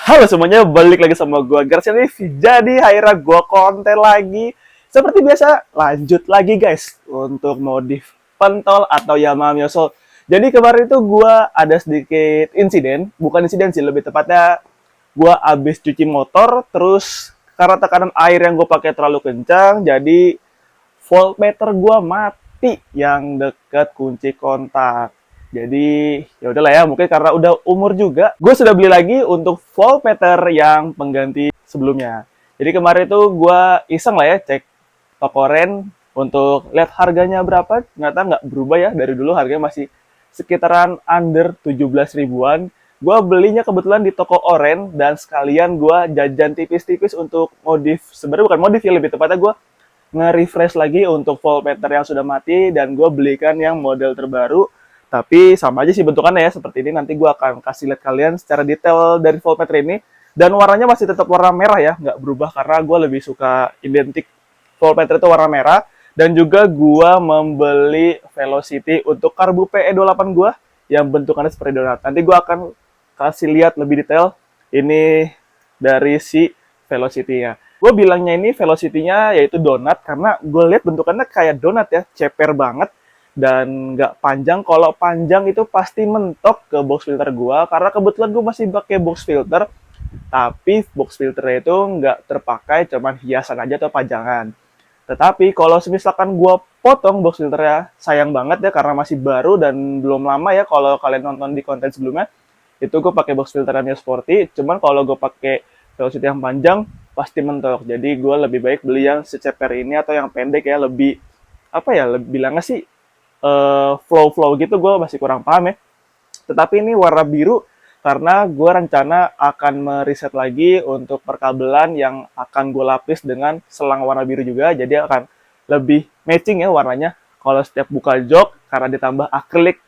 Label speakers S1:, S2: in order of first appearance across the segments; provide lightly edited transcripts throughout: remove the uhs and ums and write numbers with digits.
S1: Halo semuanya, balik lagi sama gue Garcia nih. Jadi akhirnya gue konten lagi. Seperti biasa, lanjut lagi guys untuk modif pentol atau Yamaha Miyosol. Jadi kemarin itu gue ada sedikit insiden, bukan insiden sih, lebih tepatnya gue habis cuci motor, terus karena tekanan air yang gue pakai terlalu kencang, jadi voltmeter gue mati yang deket kunci kontak. Jadi ya udahlah ya, mungkin karena udah umur juga, gue sudah beli lagi untuk voltmeter yang pengganti sebelumnya. Jadi kemarin itu gue iseng lah ya cek toko Ren untuk lihat harganya berapa. Ternyata nggak berubah ya, dari dulu harganya masih sekitaran under 17 ribuan. Gue belinya kebetulan di toko Oren dan sekalian gue jajan tipis-tipis untuk modif. Sebenarnya bukan modif ya, lebih tepatnya gue nge-refresh lagi untuk voltmeter yang sudah mati dan gue belikan yang model terbaru. Tapi sama aja sih bentukannya ya, seperti ini. Nanti gue akan kasih lihat kalian secara detail dari voltmeter ini. Dan warnanya masih tetap warna merah ya, nggak berubah karena gue lebih suka identik voltmeter itu warna merah. Dan juga gue membeli Velocity untuk karbu PE28 gue yang bentukannya seperti donat. Nanti gue akan kasih lihat lebih detail ini dari si Velocity-nya. Gue bilangnya ini Velocity-nya yaitu donat karena gue lihat bentukannya kayak donat ya, ceper banget dan nggak panjang. Kalau panjang itu pasti mentok ke box filter gue karena kebetulan gue masih pakai box filter, tapi box filternya itu nggak terpakai, cuman hiasan aja atau pajangan. Tetapi kalau misalkan gue potong box filternya, sayang banget ya karena masih baru dan belum lama ya. Kalau kalian nonton di konten sebelumnya, itu gue pakai box filternya Sporty. Cuman kalau gue pakai velocity yang panjang, pasti mentok. Jadi gue lebih baik beli yang seceper ini atau yang pendek ya, lebih apa ya, lebih bilangnya sih flow-flow gitu, gue masih kurang paham ya. Tetapi ini warna biru karena gue rencana akan meriset lagi untuk perkabelan yang akan gue lapis dengan selang warna biru juga. Jadi akan lebih matching ya warnanya. Kalau setiap buka jok, karena ditambah akrilik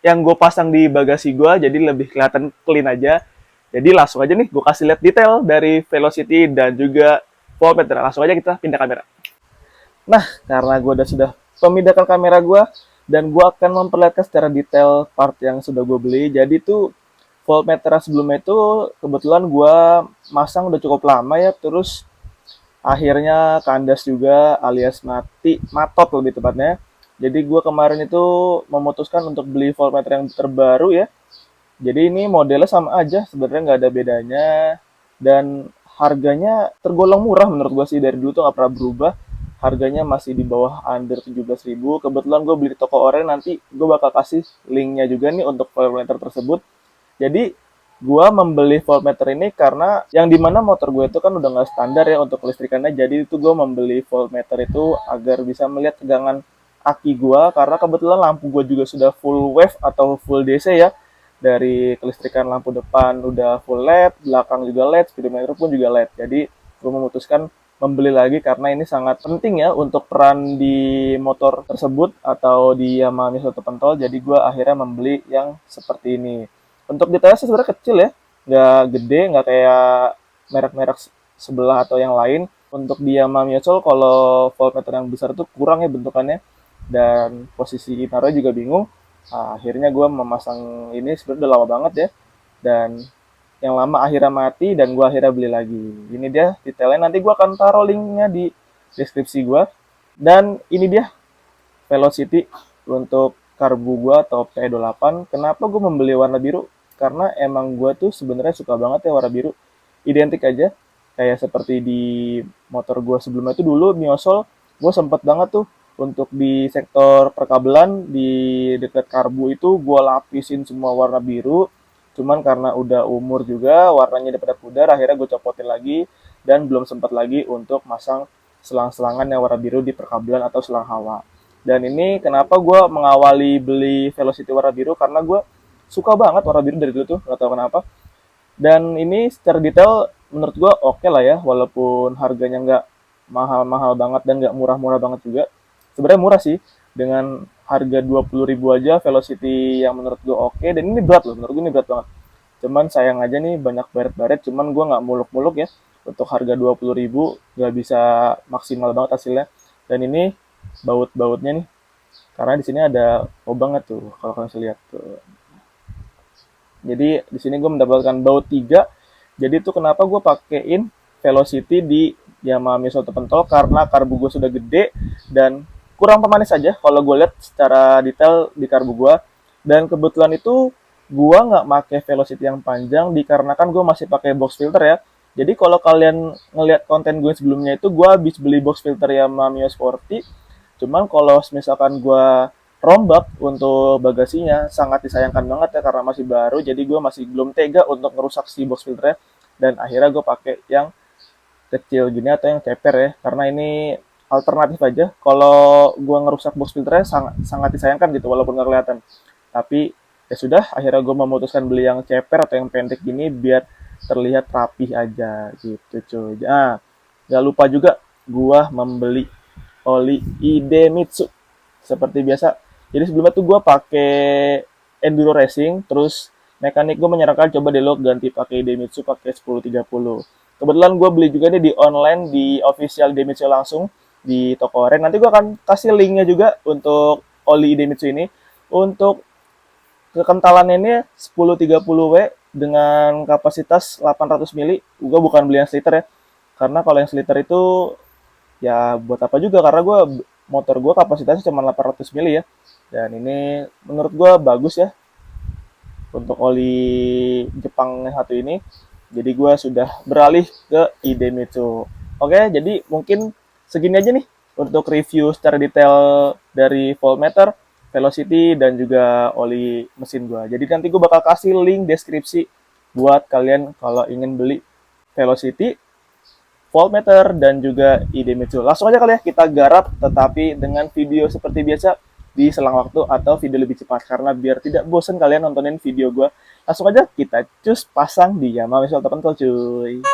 S1: yang gue pasang di bagasi gue, jadi lebih kelihatan clean aja. Jadi langsung aja nih gue kasih lihat detail dari Velocity dan juga voltmeter. Langsung aja kita pindah kamera. Nah, karena gue sudah memindahkan kamera gue, dan gue akan memperlihatkan secara detail part yang sudah gue beli. Jadi tuh voltmeter sebelumnya itu kebetulan gue masang udah cukup lama ya, terus akhirnya kandas juga alias mati, matot lebih tepatnya. Jadi gue kemarin itu memutuskan untuk beli voltmeter yang terbaru ya. Jadi ini modelnya sama aja, sebenarnya nggak ada bedanya. Dan harganya tergolong murah menurut gue sih, dari dulu tuh nggak pernah berubah. Harganya masih di bawah under 17 ribu. Kebetulan gue beli di toko Oren, nanti gue bakal kasih linknya juga nih untuk voltmeter tersebut. Jadi gue membeli voltmeter ini karena yang dimana motor gue itu kan udah nggak standar ya untuk kelistrikannya. Jadi itu gue membeli voltmeter itu agar bisa melihat tegangan aki gue, karena kebetulan lampu gue juga sudah full wave atau full DC ya. Dari kelistrikan lampu depan udah full LED, belakang juga LED, speedometer pun juga LED. Jadi gue memutuskan membeli lagi karena ini sangat penting ya untuk peran di motor tersebut atau di Yamaha Misoto Pentol. Jadi gue akhirnya membeli yang seperti ini. Untuk detailnya sebenarnya kecil ya, nggak gede, nggak kayak merek-merek sebelah atau yang lain. Untuk di Yamaha Misoto kalau voltmeter yang besar itu kurang ya bentukannya, dan posisi naruhnya juga bingung. Nah, akhirnya gue memasang ini sebenarnya udah lama banget ya, dan yang lama akhirnya mati dan gue akhirnya beli lagi. Ini dia detailnya, nanti gue akan taruh linknya di deskripsi gue. Dan ini dia Velocity untuk karbu gue atau P28. Kenapa gue membeli warna biru? Karena emang gue tuh sebenarnya suka banget ya warna biru. Identik aja kayak seperti di motor gue sebelumnya itu dulu Miosol, gue sempet banget tuh untuk di sektor perkabelan di dekat karbu itu gue lapisin semua warna biru. Cuman karena udah umur juga, warnanya daripada pudar, akhirnya gue copotin lagi dan belum sempat lagi untuk masang selang-selangan yang warna biru di perkabelan atau selang hawa. Dan ini kenapa gue mengawali beli Velocity warna biru, karena gue suka banget warna biru dari dulu tuh, gak tau kenapa. Dan ini secara detail menurut gue oke lah ya, walaupun harganya nggak mahal-mahal banget dan nggak murah-murah banget juga. Sebenarnya murah sih, dengan harga 20 ribu aja Velocity yang menurut gue oke. Dan ini berat loh, menurut gue ini berat banget. Cuman sayang aja nih banyak baret-baret, cuman gue nggak muluk-muluk ya. Untuk harga 20 ribu nggak bisa maksimal banget hasilnya. Dan ini baut-bautnya nih, karena di sini ada banget tuh kalau kalian bisa lihat tuh. Jadi di sini gue mendapatkan baut 3 Jadi itu kenapa gue pakein velocity di Yamaha Mio Solo pentol, karena karbu gue sudah gede dan kurang pemanis saja kalau gue lihat secara detail di karbu gue. Dan kebetulan itu gue nggak pakai velocity yang panjang dikarenakan gue masih pakai box filter ya. Jadi kalau kalian ngelihat konten gue sebelumnya itu gue habis beli box filter Yamaha Mio Sporty. Cuman kalau misalkan gue rombak untuk bagasinya sangat disayangkan banget ya karena masih baru, jadi gue masih belum tega untuk ngerusak si box filternya, dan akhirnya gue pakai yang kecil gini atau yang ceper ya, karena ini alternatif aja. Kalau gue ngerusak box filternya sangat sangat disayangkan gitu walaupun nggak kelihatan. Tapi ya sudah, akhirnya gue memutuskan beli yang ceper atau yang pendek gini biar terlihat rapih aja gitu cuy. Nah, nggak lupa juga gue membeli oli Idemitsu seperti biasa. Jadi sebelumnya tuh gue pakai Enduro Racing, terus mekanik gue menyarankan coba deh lo ganti pakai Idemitsu pakai 1030. Kebetulan gue beli juga nih di online di official Idemitsu langsung di toko oren. Nanti gue akan kasih linknya juga untuk oli Idemitsu ini. Untuk kekentalannya ini 1030W dengan kapasitas 800 mili. Gue bukan beli yang sliter ya, karena kalau yang sliter itu ya buat apa juga, karena motor gue kapasitasnya cuma 800 mili ya. Dan ini menurut gue bagus ya untuk oli Jepang yang satu ini. Jadi gue sudah beralih ke Idemitsu. Oke, jadi mungkin segini aja nih untuk review secara detail dari voltmeter, velocity, dan juga oli mesin gue. Jadi nanti gue bakal kasih link deskripsi buat kalian kalau ingin beli velocity, voltmeter, dan juga Idemitsu. Langsung aja kali ya kita garap, tetapi dengan video seperti biasa di selang waktu atau video lebih cepat, karena biar tidak bosan kalian nontonin video gue. Langsung aja kita cus pasang di Yamaha Mio Solo pentol cuy.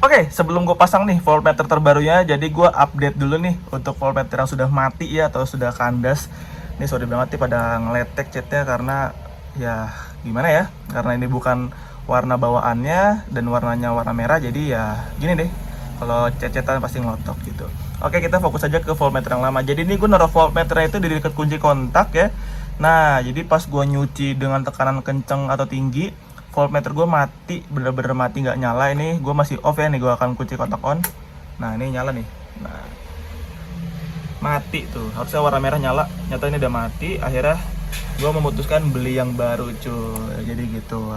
S1: Oke, sebelum gue pasang nih voltmeter terbarunya, jadi gue update dulu nih untuk voltmeter yang sudah mati ya atau sudah kandas. Ini sorry banget nih pada ngeletek catnya karena ya gimana ya, karena ini bukan warna bawaannya dan warnanya warna merah, jadi ya gini deh, kalau cat-catan pasti ngelotok gitu. Oke, kita fokus aja ke voltmeter yang lama. Jadi ini gue naruh voltmeternya itu di dekat kunci kontak ya. Nah, jadi pas gue nyuci dengan tekanan kenceng atau tinggi, voltmeter gue mati, bener-bener mati, nggak nyala. Ini gue masih off ya, nih gue akan kunci kontak on. Nah, ini nyala nih. Nah, mati tuh, harusnya warna merah nyala, nyata ini udah mati. Akhirnya gue memutuskan beli yang baru cuy. Jadi gitu.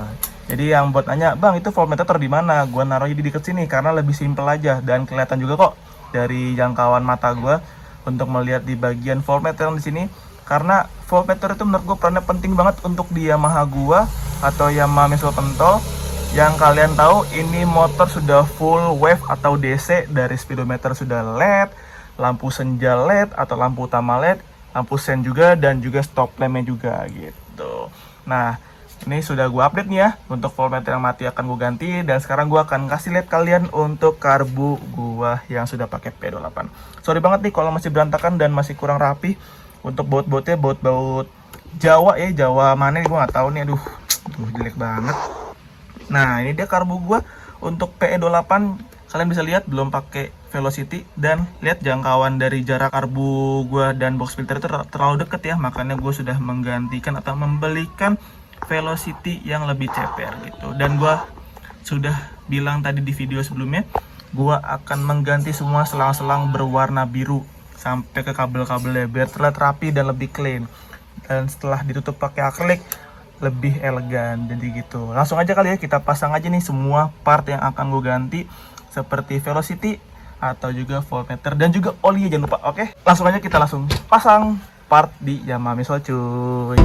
S1: Jadi yang buat nanya, bang itu voltmeter taruh di mana? Gue naruhnya di deket sini karena lebih simple aja dan kelihatan juga kok dari jangkauan mata gue untuk melihat di bagian voltmeter yang di sini. Karena voltmeter itu menurut gue perannya penting banget untuk di Yamaha gua atau Yamaha Mio Solo pentol. Yang kalian tahu ini motor sudah full wave atau DC, dari speedometer sudah LED, lampu senja LED atau lampu utama LED, lampu sen juga, dan juga stop lampnya juga gitu. Nah, ini sudah gua update nih ya, untuk voltmeter yang mati akan gua ganti. Dan sekarang gua akan kasih lihat kalian untuk karbu gua yang sudah pakai P28. Sorry banget nih kalau masih berantakan dan masih kurang rapi. Untuk baut-bautnya baut-baut Jawa ya, Jawa mana nih gue nggak tahu nih, aduh jelek banget. Nah, ini dia karbu gue untuk PE28. Kalian bisa lihat belum pakai velocity, dan lihat jangkauan dari jarak karbu gue dan box filter itu terlalu deket ya, makanya gue sudah menggantikan atau membelikan velocity yang lebih ceper gitu. Dan gue sudah bilang tadi di video sebelumnya, gue akan mengganti semua selang-selang berwarna biru sampai ke kabel-kabelnya biar terlihat rapi dan lebih clean. Dan setelah ditutup pakai akrilik lebih elegan, jadi gitu. Langsung aja kali ya kita pasang aja nih semua part yang akan gue ganti, seperti velocity atau juga voltmeter dan juga oli, jangan lupa. Oke, langsung aja kita langsung pasang part di Yamaha Mio Solo cuy.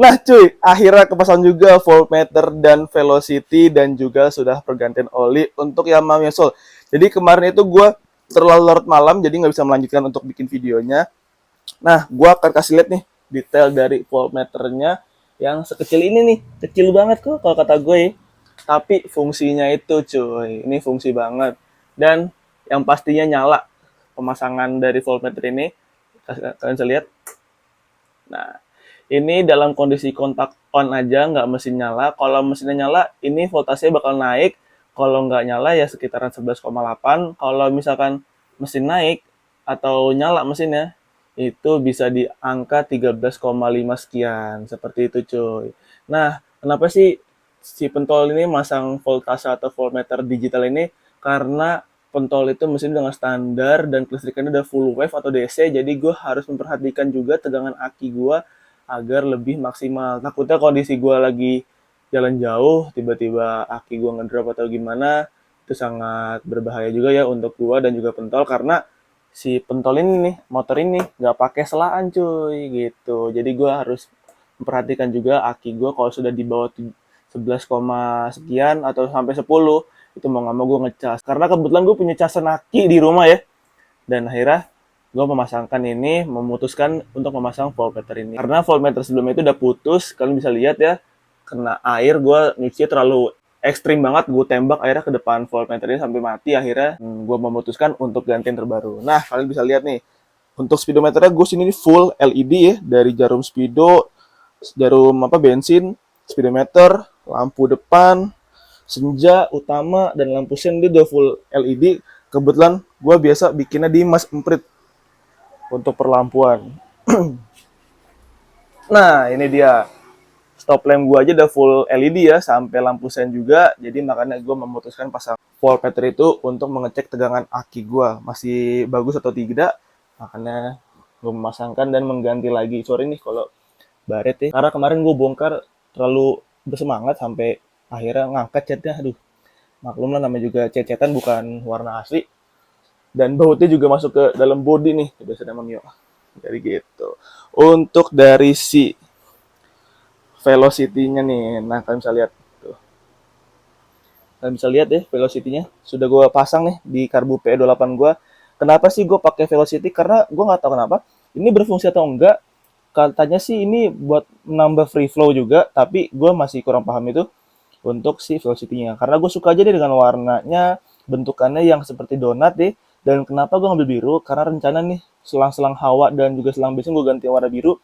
S1: Nah cuy, akhirnya kepasang juga voltmeter dan velocity dan juga sudah pergantian oli untuk Yamaha Mio Soul. Jadi kemarin itu gue terlalu larut malam, jadi nggak bisa melanjutkan untuk bikin videonya. Nah, gue akan kasih lihat nih detail dari voltmeternya yang sekecil ini nih. Kecil banget kok kalau kata gue ya. Tapi fungsinya itu cuy, ini fungsi banget. Dan yang pastinya nyala pemasangan dari voltmeter ini. Kalian bisa lihat. Nah, ini dalam kondisi kontak on aja, nggak mesin nyala. Kalau mesinnya nyala, ini voltasenya bakal naik. Kalau nggak nyala ya sekitaran 11,8. Kalau misalkan mesin naik atau nyala mesinnya, itu bisa di angka 13,5 sekian. Seperti itu cuy. Nah, kenapa sih si pentol ini masang voltase atau voltmeter digital ini? Karena pentol itu mesin dengan standar dan kelistrikannya udah full wave atau DC, jadi gue harus memperhatikan juga tegangan aki gue agar lebih maksimal. Takutnya kondisi gue lagi jalan jauh, tiba-tiba aki gue ngedrop atau gimana, itu sangat berbahaya juga ya untuk gue dan juga pentol, karena si pentol ini nih, motor ini nggak pakai selaan cuy gitu. Jadi gue harus memperhatikan juga aki gue kalau sudah di bawah 11, sekian atau sampai 10, itu mau nggak mau gue ngecas. Karena kebetulan gue punya casan aki di rumah ya. Dan akhirnya gue memasangkan ini, memutuskan untuk memasang voltmeter ini. Karena voltmeter sebelumnya itu udah putus, kalian bisa lihat ya, kena air, gue nyuci terlalu ekstrim banget, gue tembak airnya ke depan voltmeter ini sampai mati. Akhirnya gue memutuskan untuk ganti yang terbaru. Nah, kalian bisa lihat nih, untuk speedometernya gue sini full LED ya, dari jarum speedo, jarum bensin, speedometer, lampu depan, senja, utama, dan lampu sen dia udah full LED. Kebetulan gue biasa bikinnya di mas emprit untuk perlampuan. Nah, ini dia. Stop lamp gue aja udah full LED ya, sampai lampu sen juga. Jadi makanya gue memutuskan pasang voltmeter itu untuk mengecek tegangan aki gue. Masih bagus atau tidak. Makanya gue memasangkan dan mengganti lagi. Sorry nih kalau baret ya. Karena kemarin gue bongkar terlalu bersemangat sampai akhirnya ngangkat catnya. Aduh, maklum lah namanya juga cet-cetan bukan warna asli. Dan bautnya juga masuk ke dalam body nih, biasa nama Mio. Jadi gitu. Untuk dari si velocity-nya nih, nah kalian bisa lihat tuh. Kalian bisa lihat ya velocity-nya sudah gue pasang nih di karbu PE28 gue. Kenapa sih gue pakai velocity? Karena gue nggak tahu kenapa ini berfungsi atau enggak. Katanya sih ini buat menambah free flow juga, tapi gue masih kurang paham itu untuk si velocity-nya. Karena gue suka aja deh dengan warnanya, bentukannya yang seperti donat deh. Dan kenapa gue ngambil biru? Karena rencana nih selang-selang hawa dan juga selang bensin gue ganti warna biru.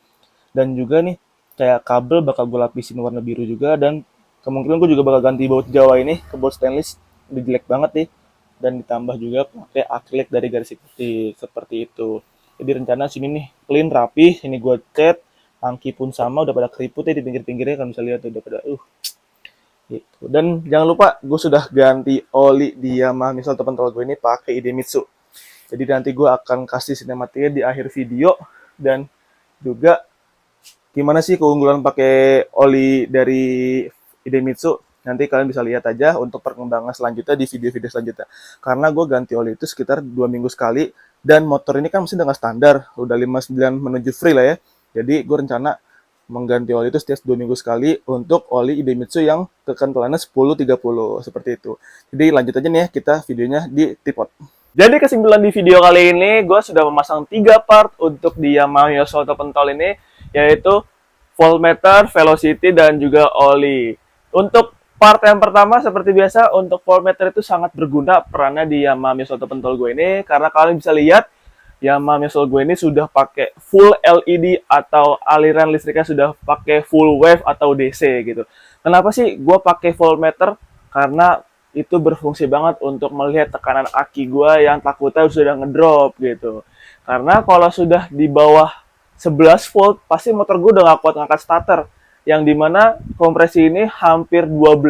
S1: Dan juga nih kayak kabel bakal gue lapisin warna biru juga. Dan kemungkinan gue juga bakal ganti baut Jawa ini ke baut stainless. Udah jelek banget nih. Dan ditambah juga pakai akrilik dari garis putih seperti itu. Jadi rencana sini nih clean rapi. Ini gue cat. Tangki pun sama, udah pada keriput ya di pinggir-pinggirnya. Kalian bisa lihat udah pada gitu. Dan jangan lupa gue sudah ganti oli di Yamaha misal pentol gue ini pakai Idemitsu. Jadi nanti gue akan kasih sinematiknya di akhir video, dan juga gimana sih keunggulan pakai oli dari Idemitsu. Nanti kalian bisa lihat aja untuk perkembangan selanjutnya di video-video selanjutnya. Karena gue ganti oli itu sekitar 2 minggu sekali, dan motor ini kan mesin dengan standar, udah 59 menuju free lah ya. Jadi gue rencana mengganti oli itu setiap 2 minggu sekali untuk oli Idemitsu yang kekentalannya 10-30 seperti itu. Jadi lanjut aja nih ya, kita videonya di tripod. Jadi kesimpulan di video kali ini, gue sudah memasang 3 part untuk di Yamaha Mio Soul pentol ini, yaitu voltmeter, velocity, dan juga oli. Untuk part yang pertama seperti biasa, untuk voltmeter itu sangat berguna perannya di Yamaha Mio Soul pentol gue ini, karena kalian bisa lihat Yamaha Mio Soul gue ini sudah pakai full LED atau aliran listriknya sudah pakai full wave atau DC gitu. Kenapa sih gue pakai voltmeter? Karena itu berfungsi banget untuk melihat tekanan aki gue yang takutnya sudah ngedrop gitu. Karena kalau sudah di bawah 11 volt, pasti motor gue udah gak kuat ngangkat starter. Yang dimana kompresi ini hampir 12.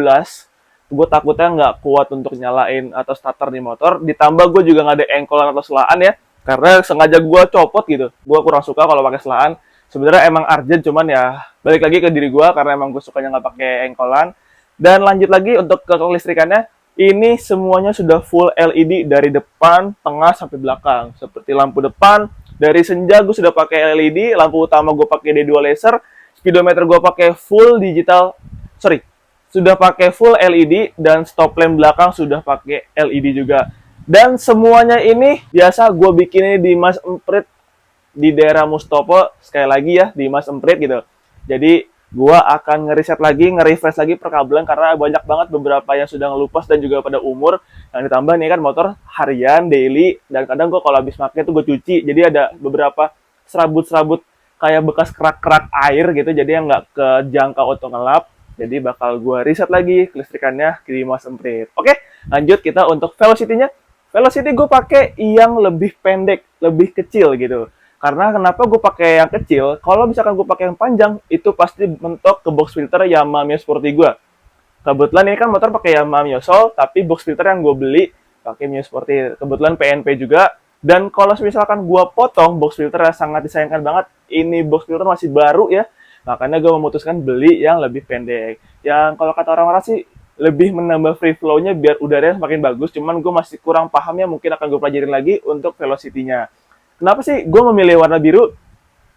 S1: Gue takutnya nggak kuat untuk nyalain atau starter di motor. Ditambah gue juga nggak ada engkolan atau selaan ya. Karena sengaja gue copot gitu. Gue kurang suka kalau pakai selaan. Sebenarnya emang urgent, cuman ya balik lagi ke diri gue karena emang gue sukanya nggak pakai engkolan. Dan lanjut lagi untuk ke kelistrikannya, ini semuanya sudah full LED dari depan, tengah sampai belakang. Seperti lampu depan, dari senja gue sudah pakai LED, lampu utama gue pakai D2 laser, speedometer gue pakai full digital, sorry, sudah pakai full LED dan stop lamp belakang sudah pakai LED juga. Dan semuanya ini biasa gue bikinnya di Mas Emprit di daerah Mustopo, sekali lagi ya di Mas Emprit gitu. Jadi gua akan ngeriset lagi, nge-refresh lagi perkabelan karena banyak banget beberapa yang sudah ngelupas dan juga pada umur. Yang ditambah nih kan motor harian, daily, dan kadang gua kalau habis pakai tuh gue cuci. Jadi ada beberapa serabut-serabut kayak bekas kerak-kerak air gitu, jadi yang nggak kejangkau untuk ngelap. Jadi bakal gua riset lagi kelistrikannya di Mas Emprit. Oke, lanjut kita untuk velocity-nya. Velocity gue pakai yang lebih pendek, lebih kecil gitu. Karena kenapa gue pakai yang kecil? Kalau misalkan gue pakai yang panjang, itu pasti mentok ke box filter Yamaha Mio Sporty gue. Kebetulan ini kan motor pakai Yamaha Mio Soul, tapi box filter yang gue beli pakai Mio Sporty. Kebetulan PNP juga. Dan kalau misalkan gue potong, box filter sangat disayangkan banget. Ini box filter masih baru ya. Makanya gue memutuskan beli yang lebih pendek. Yang kalau kata orang-orang sih, lebih menambah free flow-nya biar udaranya semakin bagus. Cuman gue masih kurang paham ya, mungkin akan gue pelajarin lagi untuk velocity-nya. Kenapa sih gue memilih warna biru?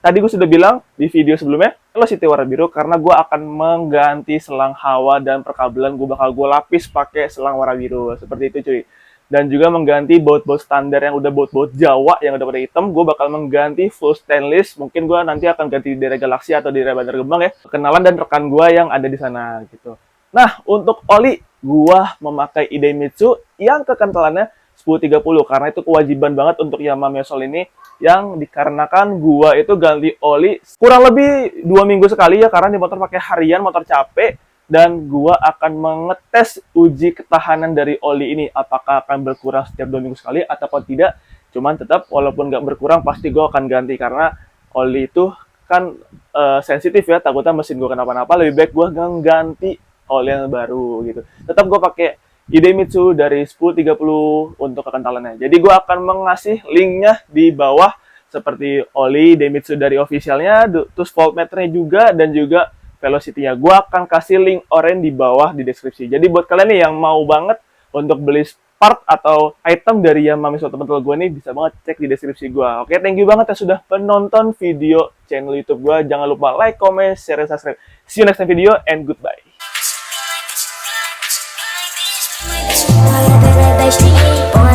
S1: Tadi gue sudah bilang di video sebelumnya, velocity warna biru karena gue akan mengganti selang hawa dan perkabelan. Gue bakal lapis pakai selang warna biru. Seperti itu cuy. Dan juga mengganti baut-baut standar yang udah baut-baut Jawa yang udah pada hitam. Gue bakal mengganti full stainless. Mungkin gue nanti akan ganti di daerah Galaxy atau di daerah Bandar Gebang ya. Kenalan dan rekan gue yang ada di sana gitu. Nah, untuk oli, gue memakai Idemitsu yang kekentalannya 1030 karena itu kewajiban banget untuk Yamaha Mio Soul ini, yang dikarenakan gua itu ganti oli kurang lebih 2 minggu sekali ya, karena di motor pakai harian, motor capek, dan gua akan mengetes uji ketahanan dari oli ini apakah akan berkurang setiap 2 minggu sekali ataupun tidak. Cuman tetap walaupun nggak berkurang pasti gua akan ganti karena oli itu kan sensitif ya, takutnya mesin gua kenapa-napa, lebih baik gua ganti oli yang baru gitu. Tetap gua pakai Idemitsu dari 1030 untuk kekentalannya. Jadi gue akan mengasih linknya di bawah seperti oli Idemitsu dari officialnya, terus voltmeternya juga, dan juga velocity-nya. Gue akan kasih link orange di bawah di deskripsi. Jadi buat kalian nih yang mau banget untuk beli part atau item dari Yamaha Mio Soul Pentel gue nih, bisa banget cek di deskripsi gue. Oke, thank you banget ya sudah menonton video channel YouTube gue. Jangan lupa like, comment, share, dan subscribe. See you next time video and goodbye.
S2: Boy,